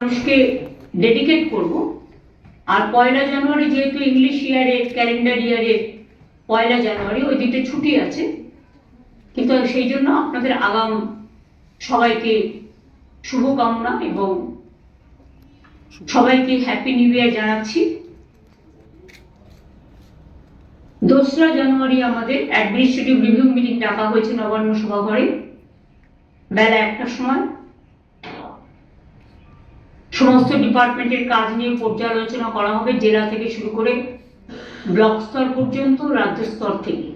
মানুষকে ডেডিকেট করব। আর 1 জানুয়ারি যেহেতু ইংলিশ ইয়ারের ক্যালেন্ডার ইয়ারের 1 জানুয়ারি, ওই দিনটা ছুটি আছে, কিন্তু সেই জন্য আপনাদের আগাম সবাইকে শুভকামনা এবং সবাইকে হ্যাপি নিউ ইয়ার জানাচ্ছি। 2রা জানুয়ারি আমাদের অ্যাডমিনিস্ট্রেটিভ রিভিউ মিটিং ডাকা হয়েছে নবান্ন সভাঘরে বেলা 1টার সময়। সমস্ত ডিপার্টমেন্টের কাজ নিয়ে পর্যালোচনা করা হবে, জেলা থেকে শুরু করে ব্লক স্তর পর্যন্ত, রাজ্য স্তর থেকে।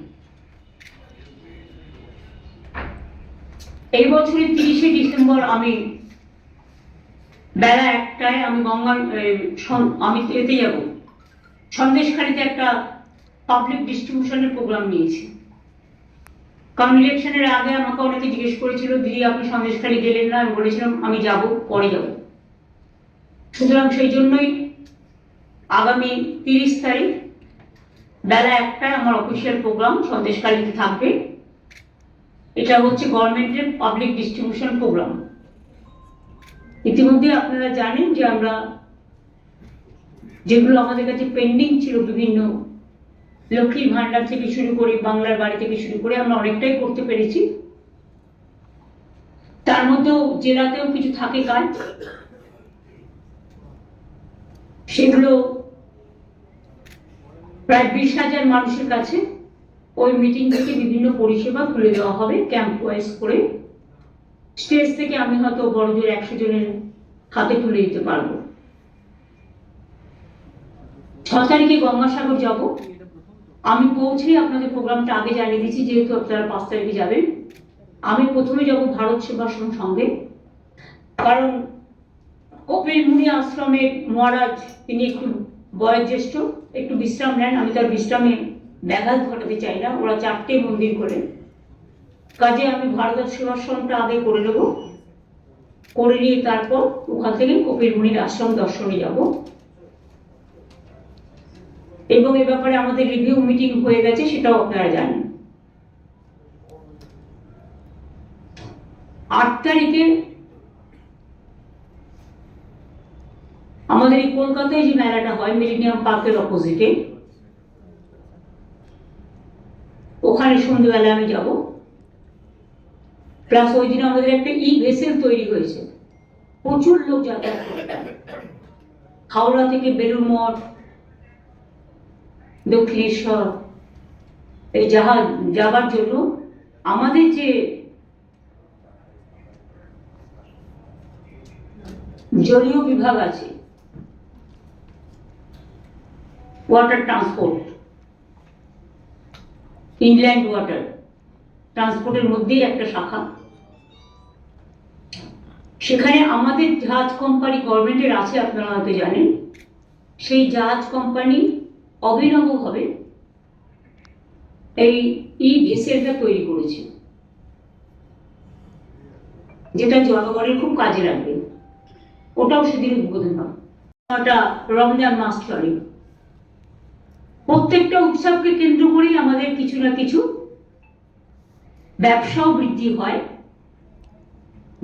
এই বছরের 30শে ডিসেম্বর আমি বেলা 1টায় আমি এতে যাব, সন্দেশখালীতে একটা পাবলিক ডিস্ট্রিবিউশনের প্রোগ্রাম নিয়েছি। কারণ ইলেকশনের আগে আমাকে অনেকে জিজ্ঞেস করেছিল, দিদি আপনি সন্দেশখালী গেলেন না? আমি বলেছিলাম আমি যাব, পরে যাব। সুতরাং সেই জন্যই আগামী 30 তারিখ বেলা 1টায় আমার অফিসিয়াল প্রোগ্রাম সন্দেশখালীতে থাকবে। এটা হচ্ছে গভর্নমেন্টের পাবলিক ডিস্ট্রিবিউশন প্রোগ্রাম। ইতিমধ্যে আপনারা জানেন যে আমরা যেগুলো আমাদের কাছে পেন্ডিং ছিল, বিভিন্ন লক্ষ্মীর ভান্ডার থেকে শুরু করে বাংলার বাড়ি থেকে শুরু করে আমরা অনেকটাই করতে পেরেছি। তার মধ্যেও জেলাতেও কিছু থাকে কাজ, সেগুলো প্রায় 20,000 মানুষের কাছে ওই মিটিং থেকে বিভিন্ন পরিষেবা তুলে দেওয়া হবে ক্যাম্প ওয়াইজ করে। স্টেজ থেকে আমি হয়তো বড়জোর 100 জনের হাতে তুলে দিতে পারবো। 6 তারিখে গঙ্গাসাগর যাব। আমি পৌঁছেই আপনাদের প্রোগ্রামটা আগে জানিয়ে দিচ্ছি, যেহেতু আপনারা 5 তারিখে যাবেন। আমি প্রথমে যাব ভারত সেবাশ্রম সঙ্গে, কারণ কপিল মুনি আশ্রমের মহারাজ তিনি একটু বয়োজ্যেষ্ঠ, একটু বিশ্রাম নেন। আমি তার বিশ্রামে ব্যাঘাত ঘটাতে চাই না। ওরা 4টে মন্দির করেন, কাজে আমি ভারত সেবাশ্রমটা আগে করে নেব, করে নিয়ে তারপর ওখান থেকে কপিল মুনির আশ্রম দর্শনে যাব। এবং এ ব্যাপারে আমাদের রিভিউ মিটিং হয়ে গেছে, সেটাও আপনারা জানেন। 8 তারিখে আমাদের এই কলকাতায় যে মেলাটা হয় মিলেনিয়াম পার্কের অপোজিটে, ওখানে সন্ধ্যেবেলা আমি যাব। প্লাস ওই দিন আমাদের একটা ভেসেল তৈরি হয়েছে, প্রচুর লোক যাতায়াত করবে হাওড়া থেকে বেলুড় মঠ, দক্ষিণেশ্বর, এই জাহাজ যাবার জন্য আমাদের যে জলীয় বিভাগ আছে, ওয়াটার ট্রান্সপোর্ট, ইনল্যান্ড ওয়াটার ট্রান্সপোর্টের মধ্যেই একটা শাখা, সেখানে আমাদের জাহাজ কোম্পানি গভর্নমেন্টের আছে, আপনারা হয়তো জানেন। সেই জাহাজ কোম্পানি অভিনবভাবে এই ভেসেলটা তৈরি করেছে, যেটা জনগণের খুব কাজে লাগবে। ওটাও সেদিন উদ্বোধন হবে। ওটা রমজান মাস চলে। প্রত্যেকটা উৎসবকে কেন্দ্র করেই আমাদের কিছু না কিছু ব্যবসাও বৃদ্ধি হয়,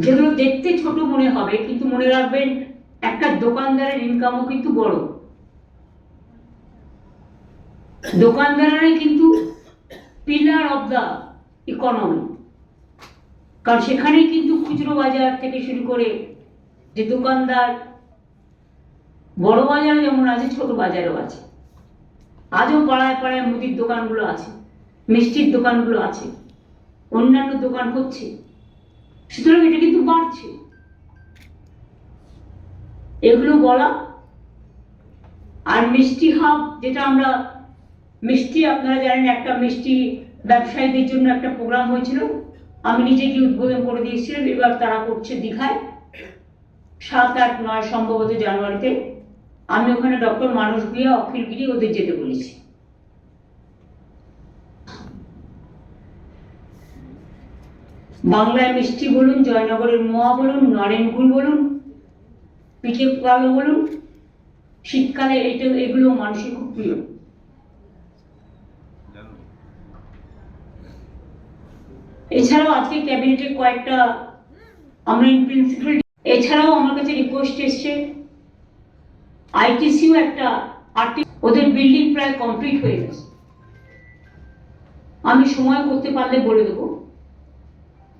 যেগুলো দেখতে ছোট মনে হবে, কিন্তু মনে রাখবেন একটা দোকানদারের ইনকামও কিন্তু বড়। দোকানদাররাই কিন্তু পিলার অফ দা ইকোনমি, কারণ সেখানেই কিন্তু খুচরো বাজার থেকে শুরু করে যে দোকানদার, বড় বাজারে যেমন আছে, ছোট বাজারও আছে। আজও পাড়ায় পাড়ায় মুদির দোকানগুলো আছে, মিষ্টির দোকানগুলো আছে, অন্যান্য দোকান হচ্ছে। সুতরাং এটা কিন্তু বাড়ছে, এগুলো বলা। আর মিষ্টি হাব, যেটা আমরা মিষ্টি, আপনারা জানেন একটা মিষ্টি ব্যবসায়ীদের জন্য একটা প্রোগ্রাম হয়েছিল, আমি নিজে গিয়ে উদ্বোধন করে দিয়েছিলাম। এবার তারা করছে দীঘায় 7, 8, 9 সম্ভবত জানুয়ারিতে। আমি ওখানে ডক্টর মানস ভূঁইয়া, অখিল গিরি ওদের যেতে বলেছি। বাংলায় মিষ্টি বলুন, জয়নগরের মোয়া বলুন, নরেনগুল বলুন, পিঠে কালো বলুন, শীতকালে এগুলো মানুষের খুব প্রিয়। এছাড়াও আজকে ক্যাবিনেটের কয়েকটা আমরা ইন প্রিন্সিপাল, এছাড়াও আমার কাছে রিকোয়েস্ট চেকপোস্ট এসছে, আইটিসিও একটা ওদের বিল্ডিং প্রায় কমপ্লিট হয়ে গেছে। আমি সময় করতে পারলে বলে দেবো,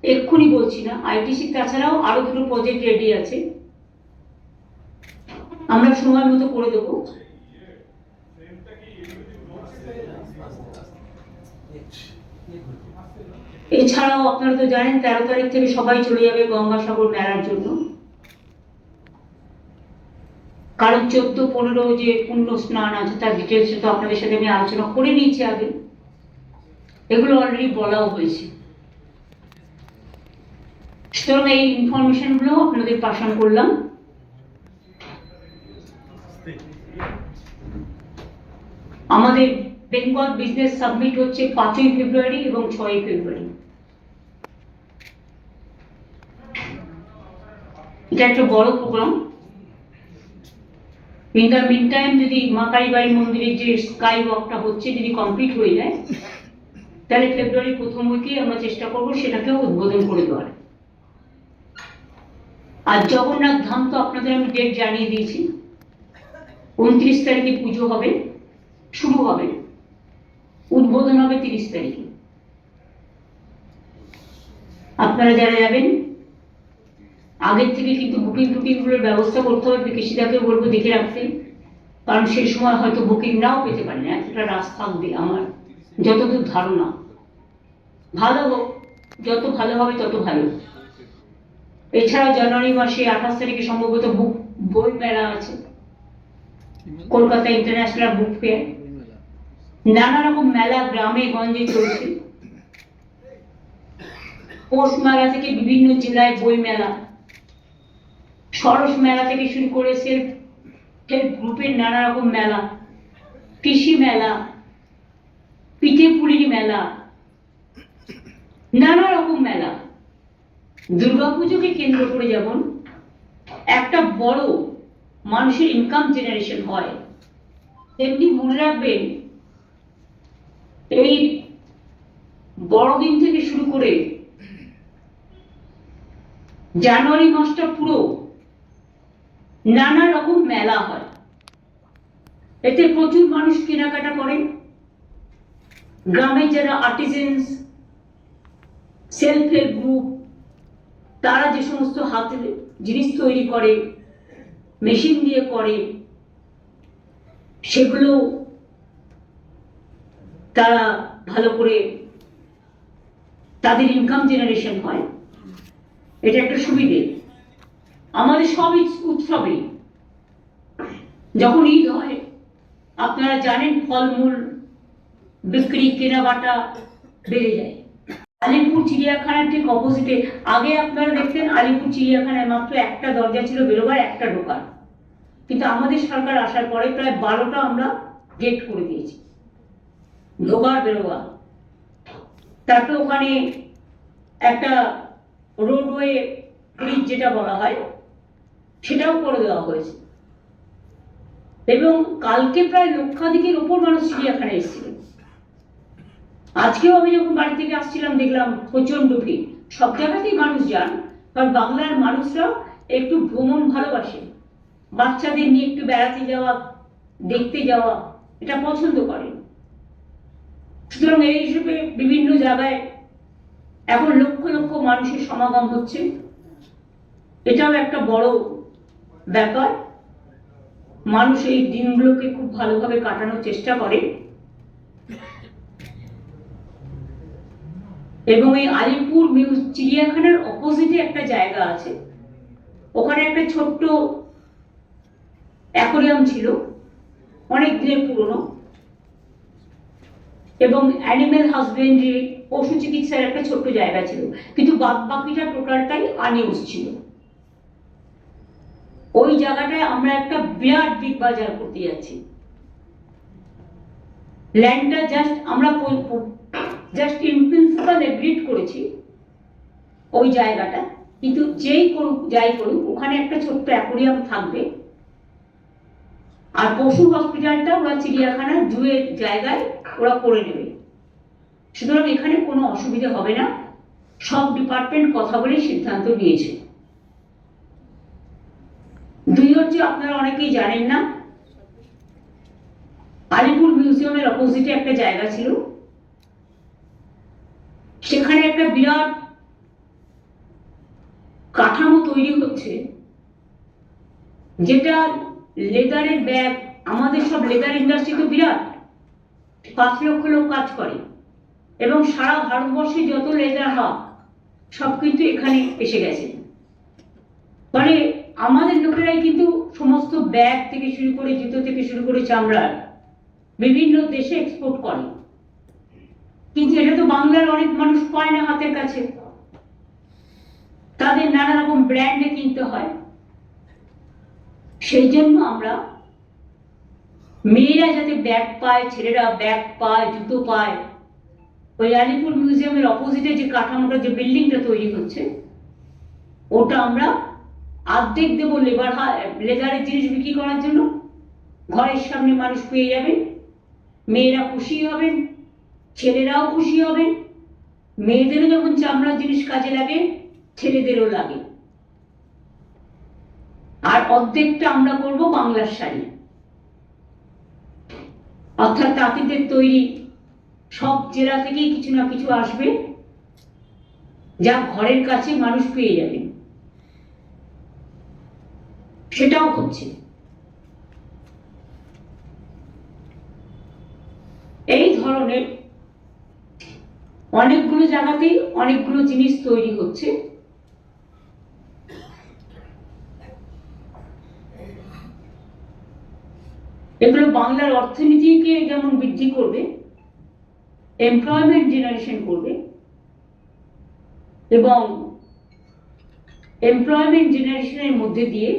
এক্ষুনি বলছি না। আইটিসি তাছাড়াও আরো দুটো প্রজেক্ট রেডি আছে, আমরা সময় মতো করে দেবো। এছাড়াও আপনারা তো জানেন 13 তারিখ থেকে সবাই চলে যাবে গঙ্গাসাগর মেলার জন্য, কারণ 14-15 যে পুণ্য স্নান আছে তার ডিটেলস তো আপনাদের সাথে আমি আলোচনা করে নিয়েছি আগে, এগুলো অলরেডি বলাও হয়েছে। সুতরাং এই ইনফরমেশন গুলো আপনাদের পাঠান করলাম। আমাদের বেঙ্গল বিজনেস সাবমিট হচ্ছে 5ই ফেব্রুয়ারি এবং 6ই ফেব্রুয়ারি। এটা একটা বড় programme. In the meantime যদি মা কালীবাড়ি মন্দিরের যে স্কাই ওয়াকটা হচ্ছে যদি কমপ্লিট হয়ে যায়, তাহলে ফেব্রুয়ারি প্রথম উইকে আমরা চেষ্টা করবো সেটাকেও উদ্বোধন করে দেওয়ার। আর জগন্নাথ ধাম তো আপনাদের আমি ডেট জানিয়ে দিয়েছি, 29 তারিখে পুজো হবে, শুরু হবে, উদ্বোধন হবে 30 তারিখে। আপনারা যারা যাবেন আগের থেকে কিন্তু বুকিং গুলোর ব্যবস্থা করতে হবে। বিকেশিদাকে বলবো দেখে রাখতে, কারণ সেই সময় হয়তো বুকিং নাও পেতে পারেন, এতটা রাস থাকবে আমার যতদূর ধারণা। ভালো হোক, যত ভালো হবে তত ভালো। এছাড়াও জানুয়ারি মাসে 28 তারিখে সম্ভবত বই মেলা আছে, কলকাতা ইন্টারন্যাশনাল বুক ফেয়ার। নানা রকম মেলা গ্রামে গঞ্জে চলছে, পৌষ মেলা থেকে বিভিন্ন জেলায় বই মেলা, সরস মেলা থেকে শুরু করে সেলফ হেল্প গ্রুপের নানা রকম মেলা, কৃষি মেলা, পিঠে পুলির মেলা, নানা রকম মেলা। দুর্গাপুজোকে কেন্দ্র করে যেমন একটা বড় মানুষের ইনকাম জেনারেশন হয়, তেমনি মনে রাখবেন এই বড়দিন থেকে শুরু করে জানুয়ারি মাসটা পুরো নানা রকম মেলা হয়। এতে প্রচুর মানুষ কেনাকাটা করেন। গ্রামের যারা আর্টিজেন্স, সেলফ হেল্প গ্রুপ, তারা যে সমস্ত হাতের জিনিস তৈরি করে, মেশিন দিয়ে করে, সেগুলো তারা ভালো করে তাদের ইনকাম জেনারেশন হয়। এটা একটা সুবিধে। আমাদের সব উৎসবে যখন ঈদ হয় আপনারা জানেন ফলমূল বিক্রি কেনাকাটা বেড়ে যায়। আলিপুর চিড়িয়াখানার ঠিক অপোজিটে, আগে আপনারা দেখতেন আলিপুর চিড়িয়াখানায় মাত্র একটা দরজা ছিল বেরোবার, একটা ঢোকার, কিন্তু আমাদের সরকার আসার পরে প্রায় 12টা আমরা গেট করে দিয়েছি, ঢোকার বেরোবার। তারপরে ওখানে একটা রোডওয়ে ব্রিজ যেটা বলা হয় সেটাও করে দেওয়া হয়েছে, এবং কালকে প্রায় লক্ষাধিকের ওপর মানুষ চিড়িয়াখানায় এসেছিলেন। আজকেও আমি যখন বাড়ি থেকে আসছিলাম দেখলাম প্রচন্ড ভিড়। সব জায়গাতেই মানুষ যান, কারণ বাংলার মানুষরা একটু ভ্রমণ ভালোবাসে, বাচ্চাদের নিয়ে একটু বেড়াতে যাওয়া, দেখতে যাওয়া, এটা পছন্দ করে। সুতরাং এই হিসেবে বিভিন্ন জায়গায় এখন লক্ষ লক্ষ মানুষের সমাগম হচ্ছে, এটাও একটা বড় ব্যাপার। মানুষ এই দিনগুলোকে খুব ভালোভাবে কাটানোর চেষ্টা করে। এবং এই আলিপুর চিড়িয়াখানার অপোজিটে একটা জায়গা আছে, ওখানে একটা ছোট্ট অ্যাকোয়ারিয়াম ছিল, অনেক দিনের পুরনো, এবং অ্যানিমেল হাজবেন্ডারি, পশু চিকিৎসার একটা ছোট্ট জায়গা ছিল, কিন্তু বাকিটা টোটালটাই আনইউজ ছিল। ওই জায়গাটায় আমরা একটা বিরাট বিগ বাজার করতে যাচ্ছি। ল্যান্ডটা আমরা জাস্ট ইন প্রিন্সিপাল এগ্রিড করেছি ওই জায়গাটা, কিন্তু যাই করুক ওখানে একটা ছোট্ট অ্যাকোয়ারিয়াম থাকবে, আর পশু হসপিটালটা ওরা চিড়িয়াখানা জুয়ের জায়গায় ওরা করে নেবে। সুতরাং এখানে কোনো অসুবিধা হবে না, সব ডিপার্টমেন্ট কথা বলে সিদ্ধান্ত নিয়েছে। দুই হচ্ছে, আপনারা অনেকেই জানেন না, আলিপুর মিউজিয়ামের অপোজিটে একটা জায়গা ছিল, সেখানে একটা বিরাট কাঠামো তৈরি হচ্ছে, যেটা লেদারের ব্যাগ, আমাদের সব লেদার ইন্ডাস্ট্রি তো বিরাট, 5 লক্ষ লোক কাজ করে, এবং সারা ভারতবর্ষে যত লেদার হাব সব কিন্তু এখানে এসে গেছে। মানে আমাদের লোকেরাই কিন্তু সমস্ত ব্যাগ থেকে শুরু করে, জুতো থেকে শুরু করে, চামড়ার বিভিন্ন দেশে এক্সপোর্ট করে। কিন্তু এটা তো বাংলার অনেক মানুষ পায় না হাতের কাছে, তাদের নানা রকম ব্র্যান্ডে কিনতে হয়। সেই জন্য আমরা মেয়েরা যাতে ব্যাগ পায়, ছেলেরা ব্যাগ পায়, জুতো পায়, ওই আলিপুর মিউজিয়ামের অপোজিটে যে কাঠামোটা, যে বিল্ডিংটা তৈরি হচ্ছে, ওটা আমরা অর্ধেক দেবো লেদারের জিনিস বিক্রি করার জন্য। ঘরের সামনে মানুষ পেয়ে যাবেন, মেয়েরা খুশি হবেন, ছেলেরাও খুশি হবেন। মেয়েদেরও যখন চামড়ার জিনিস কাজে লাগে, ছেলেদেরও লাগে। আর অর্ধেকটা আমরা করব বাংলার শাড়ি, অর্থাৎ তাঁতিদের তৈরি। সব জেলা থেকেই কিছু না কিছু আসবে, যা ঘরের কাছে মানুষ পেয়ে যাবেন। সেটাও হচ্ছে। এই ধরনের অনেকগুলো জায়গাতেই অনেকগুলো জিনিস তৈরি হচ্ছে। এগুলো বাংলার অর্থনীতিকে যেমন বৃদ্ধি করবে, এমপ্লয়মেন্ট জেনারেশন করবে, এবং এমপ্লয়মেন্ট জেনারেশনের মধ্যে দিয়ে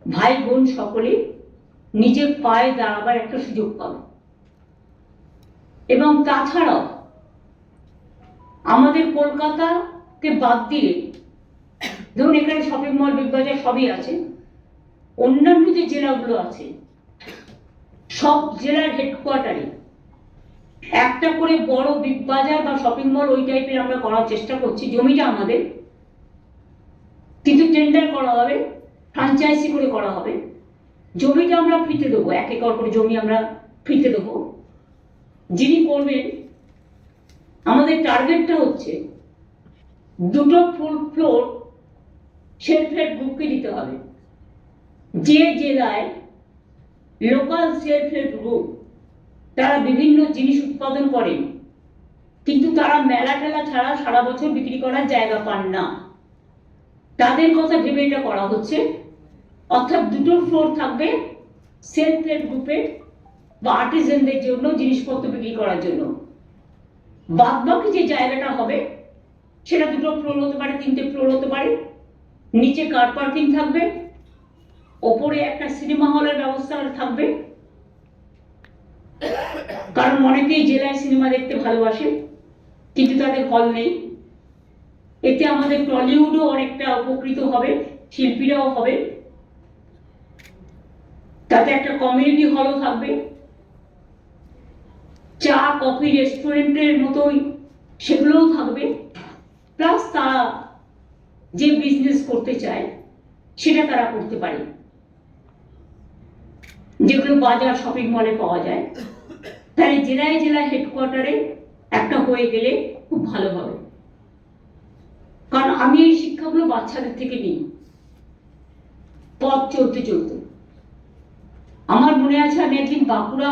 ভাই বোন সকলে নিজের পায়ে দাঁড়াবার একটা সুযোগ পাবে। এবং তাছাড়াও আমাদের কলকাতাকে বাদ দিয়ে, ধরুন এখানে শপিং মল, বিগ বাজার সবই আছে, অন্যান্য যে জেলাগুলো আছে, সব জেলার হেডকোয়ার্টারে একটা করে বড় বিগ বাজার বা শপিং মল ওই টাইপের আমরা করার চেষ্টা করছি। জমিটা আমাদের, কিন্তু টেন্ডার করা হবে, ফ্র্যাঞ্চাইজি করে করা হবে। জমিটা আমরা ফ্রিতে দেবো, 1 একর করে জমি আমরা ফ্রিতে দেবো। যিনি করবেন, আমাদের টার্গেটটা হচ্ছে 2টো ফুল ফ্লোর সেলফ হেল্প গ্রুপকে দিতে হবে। যে জেলায় লোকাল সেলফ হেল্প গ্রুপ, তারা বিভিন্ন জিনিস উৎপাদন করেন, কিন্তু তারা মেলা টেলা ছাড়া সারা বছর বিক্রি করার জায়গা পান না, তাদের কথা ভেবে এটা করা হচ্ছে। অর্থাৎ 2টো ফ্লোর থাকবে সেলফ হেল্প গ্রুপের বা আর্টিজানদের জন্য জিনিসপত্র বিক্রি করার জন্য। বাদ বাকি যে জায়গাটা হবে, সেটা 2টো ফ্লোর হতে পারে, 3টে ফ্লোর হতে পারে। নিচে কার পার্কিং থাকবে, ওপরে একটা সিনেমা হলের ব্যবস্থা থাকবে, কারণ অনেকেই জেলায় সিনেমা দেখতে ভালোবাসে, কিন্তু তাদের হল নেই। এতে আমাদের টলিউডও অনেকটা উপকৃত হবে, শিল্পীরাও হবে। তাতে একটা কমিউনিটি হলও থাকবে, চা কফি রেস্টুরেন্টের মতোই সেগুলোও থাকবে। প্লাস তারা যে বিজনেস করতে চায় সেটা তারা করতে পারে, যেগুলো বাজার শপিং মলে পাওয়া যায়। তাই জেলায় জেলায় হেডকোয়ার্টারে একটা হয়ে গেলে খুব ভালো হবে। কারণ আমি এই শিক্ষাগুলো বাচ্চাদের থেকে নিই, পথ চলতে চলতে। আমার মনে আছে, আমি একদিন বাঁকুড়া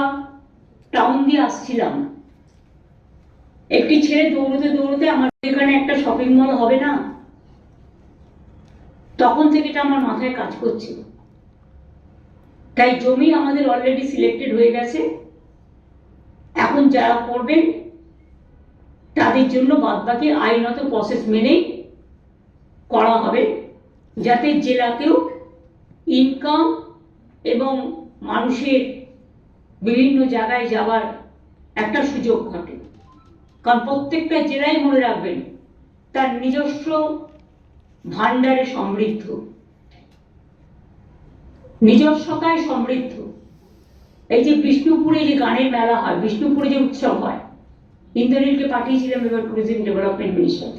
টাউন দিয়ে আসছিলাম, একটি ছেলে দৌড়তে দৌড়তে, আমার এখানে একটা শপিং মল হবে না, তখন থেকে এটা আমার মাথায় কাজ করছে। তাই জমি আমাদের অলরেডি সিলেক্টেড হয়ে গেছে। এখন যারা করবেন তাদের জন্য বাদবাকি আইনত প্রসেস মেনেই করা হবে, যাতে জেলাতেও ইনকাম এবং মানুষের বিভিন্ন জায়গায় যাওয়ার একটা সুযোগ ঘটে। কারণ প্রত্যেকটা জেলায় মনে রাখবেন তার নিজস্ব ভান্ডারে সমৃদ্ধ, নিজস্বতায় সমৃদ্ধ। এই যে বিষ্ণুপুরে যে গানের মেলা হয়, বিষ্ণুপুরে যে উৎসব হয়, ইন্দ্রনীলকে পাঠিয়েছিলাম এবার ট্যুরিজম ডেভেলপমেন্ট মিনিস্টার।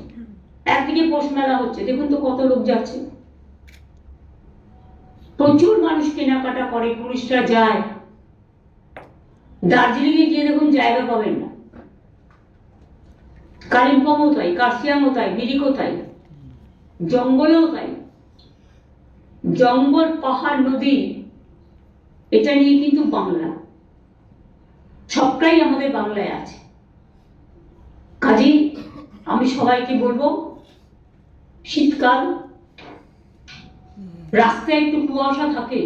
একদিকে পৌষ মেলা হচ্ছে, দেখুন তো কত লোক যাচ্ছে। প্রচুর মানুষ কেনাকাটা করে, টুরিস্টরা যায়। দার্জিলিং এ গিয়ে দেখুন জায়গা পাবেন না, কালিম্পংও তাই, কার্শিয়াংও তাই, মিরিকও তাই, জঙ্গলেও তাই। জঙ্গল, পাহাড়, নদী, এটা নিয়ে কিন্তু বাংলা, সবটাই আমাদের বাংলায় আছে। কাজেই আমি সবাইকে বলবো, শীতকাল, রাস্তায় একটু কুয়াশা থাকে,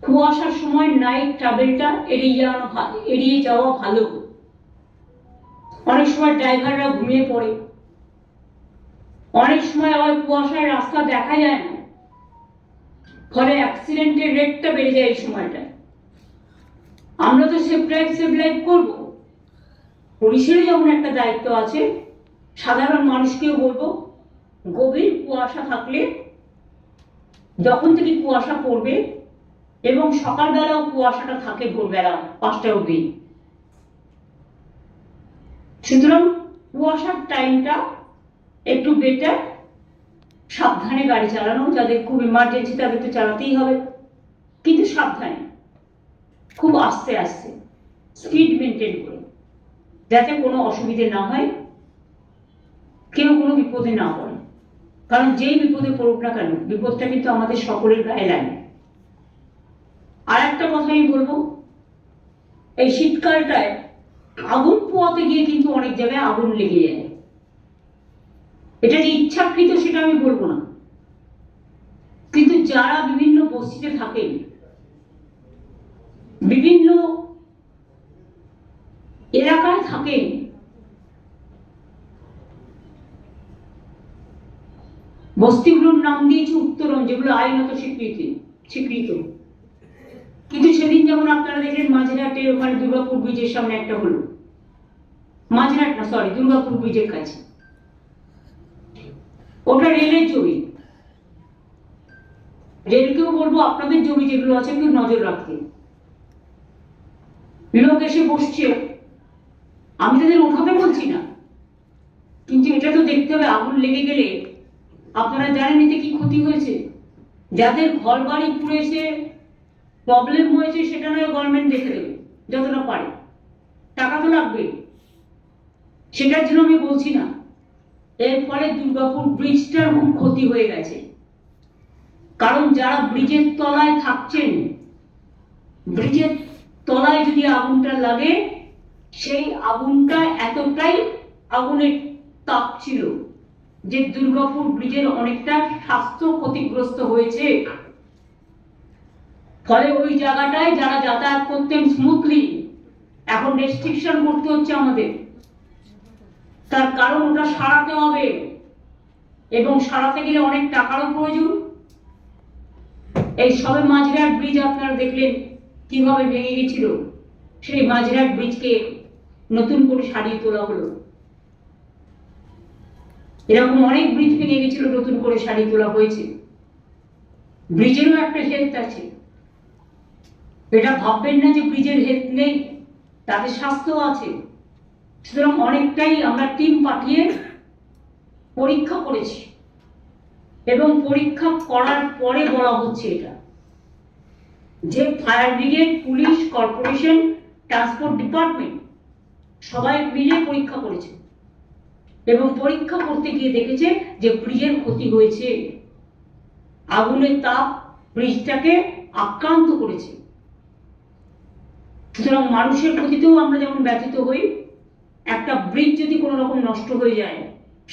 কুয়াশার সময় নাইট ট্রাভেলটা এড়িয়ে যাওয়া ভালো। অনেক সময় ড্রাইভাররা ঘুমিয়ে পড়ে, অনেক সময় আবার কুয়াশায় রাস্তা দেখা যায় না, ফলে অ্যাক্সিডেন্টের রেটটা বেড়ে যায় এই সময়টায়। আমরা তো সেফ ড্রাইভ করবো, পুলিশেরও যেমন একটা দায়িত্ব আছে, সাধারণ মানুষকেও বলবো, গভীর কুয়াশা থাকলে, যখন থেকে কুয়াশা পড়বে, এবং সকালবেলাও কুয়াশাটা থাকে ভোরবেলা 5টা অবধি, সুতরাং কুয়াশার টাইমটা একটু বেটার। সাবধানে গাড়ি চালানো, যাদের খুব ইমার্জেন্সি তাদের তো চালাতেই হবে, কিন্তু সাবধানে, খুব আস্তে আস্তে, স্পিড মেনটেন করে, যাতে কোনো অসুবিধে না হয়, কেউ কোনো বিপদে না পড়ে। কারণ যেই বিপদে পড়ুক না কেন, বিপদটা কিন্তু আমাদের সকলের গায়ে লাগে। আর একটা কথা আমি বলবো, এই শীতকালটায় আগুন পোয়াতে গিয়ে কিন্তু অনেক জায়গায় আগুন লেগে যায়। এটা যে ইচ্ছাকৃত সেটা আমি বলবো না, কিন্তু যারা বিভিন্ন বস্তিতে থাকেন, বিভিন্ন এলাকায় থাকেন, বস্তিগুলোর নাম দিয়েছে উত্তরণ, যেগুলো আইনত স্বীকৃত। কিন্তু সেদিন যেমন আপনারা দেখলেন মাঝেরহাটের ওখানে দুর্গাপুর ব্রিজের সামনে একটা হলো, মাঝেরহাট না, সরি, দুর্গাপুর ব্রিজের কাছে, ওটা রেলের জমি। রেলকেও বলবো আপনাদের জমি যেগুলো আছে একটু নজর রাখতে। লোক এসে বসছে, আমি তাদের ওঠাতে বলছি না, কিন্তু এটা তো দেখতে হবে, আগুন লেগে গেলে আপনারা জানেন এতে কি ক্ষতি হয়েছে। যাদের ঘর বাড়ি পুড়েছে, প্রবলেম হয়েছে, সেটা নয় গভর্নমেন্ট দেখে দেবে যতটা পারে, টাকা তো লাগবে, সেটার জন্য আমি বলছি না। এর ফলে দুর্গাপুর ব্রিজটার খুব ক্ষতি হয়ে গেছে, কারণ যারা ব্রিজের তলায় থাকছেন, ব্রিজের তলায় যদি আগুনটা লাগে, সেই আগুনটা এতটাই আগুনের তাপ ছিল যে দুর্গাপুর ব্রিজের অনেকটা স্বাস্থ্য ক্ষতিগ্রস্ত হয়েছে। ফলে ওই জায়গাটায় যারা যাতায়াত করতেন স্মুথলি, এখন রেস্ট্রিকশন করতে হচ্ছে আমাদের। তার কারণ ওটা সারাতে হবে, এবং সারাতে গেলে অনেক টাকারও প্রয়োজন। এই সবে মাঝেরহাট ব্রিজ আপনারা দেখলেন কিভাবে ভেঙে গেছিল, সেই মাঝেরহাট ব্রিজকে নতুন করে সারিয়ে তোলা হলো। এরকম অনেক ব্রিজ ভেঙে গেছিল, নতুন করে সারিয়ে তোলা হয়েছে। ব্রিজেরও একটা হেলথ আছে, এটা ভাববেন না যে ব্রিজের হেলথ নেই, তাদের স্বাস্থ্য আছে। সুতরাং অনেকটাই আমরা টিম পাঠিয়ে পরীক্ষা করেছি, এবং পরীক্ষা করার পরে বলা হচ্ছে এটা যে fire brigade, police, corporation, transport department সবাই মিলে পরীক্ষা করেছে, এবং পরীক্ষা করতে গিয়ে দেখেছে যে ব্রিজের ক্ষতি হয়েছে, আগুনের তাপ ব্রিজটাকে আক্রান্ত করেছে। সুতরাং মানুষের ক্ষতিতেও আমরা যেমন ব্যথিত হই, একটা ব্রিজ যদি কোনো রকম নষ্ট হয়ে যায়,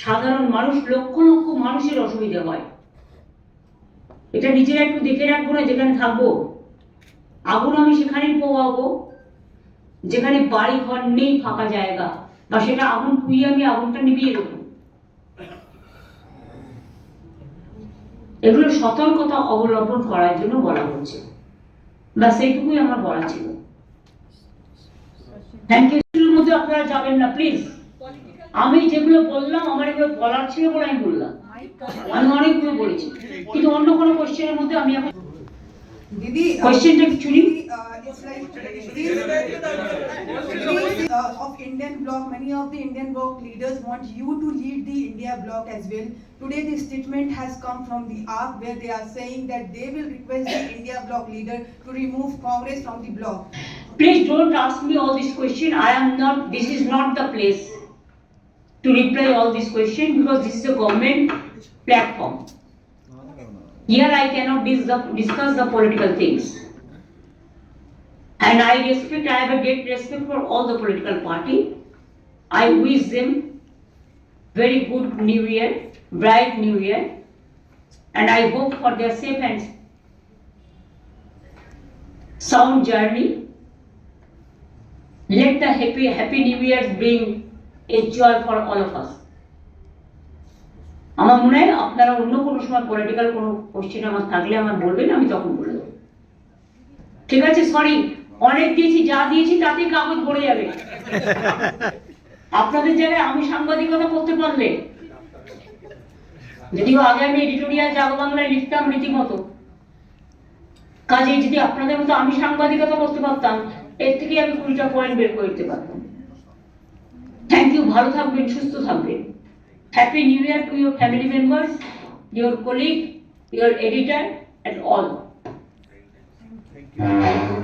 সাধারণ মানুষ, লক্ষ লক্ষ মানুষের অসুবিধা হয়। এটা নিজেরা একটু দেখে রাখবো না, যেখানে থাকবো আগুন আমি সেখানেই পোয়াবো যেখানে বাড়ি ঘর নেই, ফাঁকা জায়গা, বা সেটা আগুন পুড়িয়ে আমি আগুনটা নিভিয়ে দেবো। এগুলো সতর্কতা অবলম্বন করার জন্য বলা হচ্ছে, বা সেইটুকুই আমার বলা ছিল। Thank you. মধ্যে আপনারা যাবেন না প্লিজ। আমি যেগুলো বললাম আমার এগুলো বলার ছিল বলে আমি বললাম, আমি অনেকগুলো বলেছি, কিন্তু অন্য কোনো কোশ্চেনের মধ্যে আমি এখন Didi, Question actually. it's like of Indian bloc, many of the Indian bloc leaders want you to lead the India bloc as well. Today the statement has come from the AAP where they are saying that they will request the India bloc leader to remove Congress from the bloc. Please don't ask me all this question. This is not the place to reply all this question because this is a government platform. Here I cannot discuss the political things. And I have a great respect for all the political party. I wish them very good new year, bright new year. And I hope for their safe and sound journey. Let the happy new year bring a joy for all of us. আমার মনে হয় আপনারা অন্য কোনো সময় political কোনো question আমার থাকলে আমার বলবেন, আমি তখন বলে দেবো। ঠিক আছে, সরি অনেক দিয়েছি, যা দিয়েছি তাতেই কাগজ ভরে যাবে। আপনাদের জায়গায় আমি সাংবাদিকতা করতে পারলে, যদিও আগে আমি এডিটোরিয়াল জাগো বাংলায় লিখতাম রীতিমতো, কাজে যদি আপনাদের মতো আমি সাংবাদিকতা করতে পারতাম এর থেকে আমি 20টা পয়েন্ট বের করে দিতে পারতাম। থ্যাংক ইউ, ভালো থাকবেন, সুস্থ থাকবেন। Happy New Year to your family members, your colleague, your editor, and all. Thank you.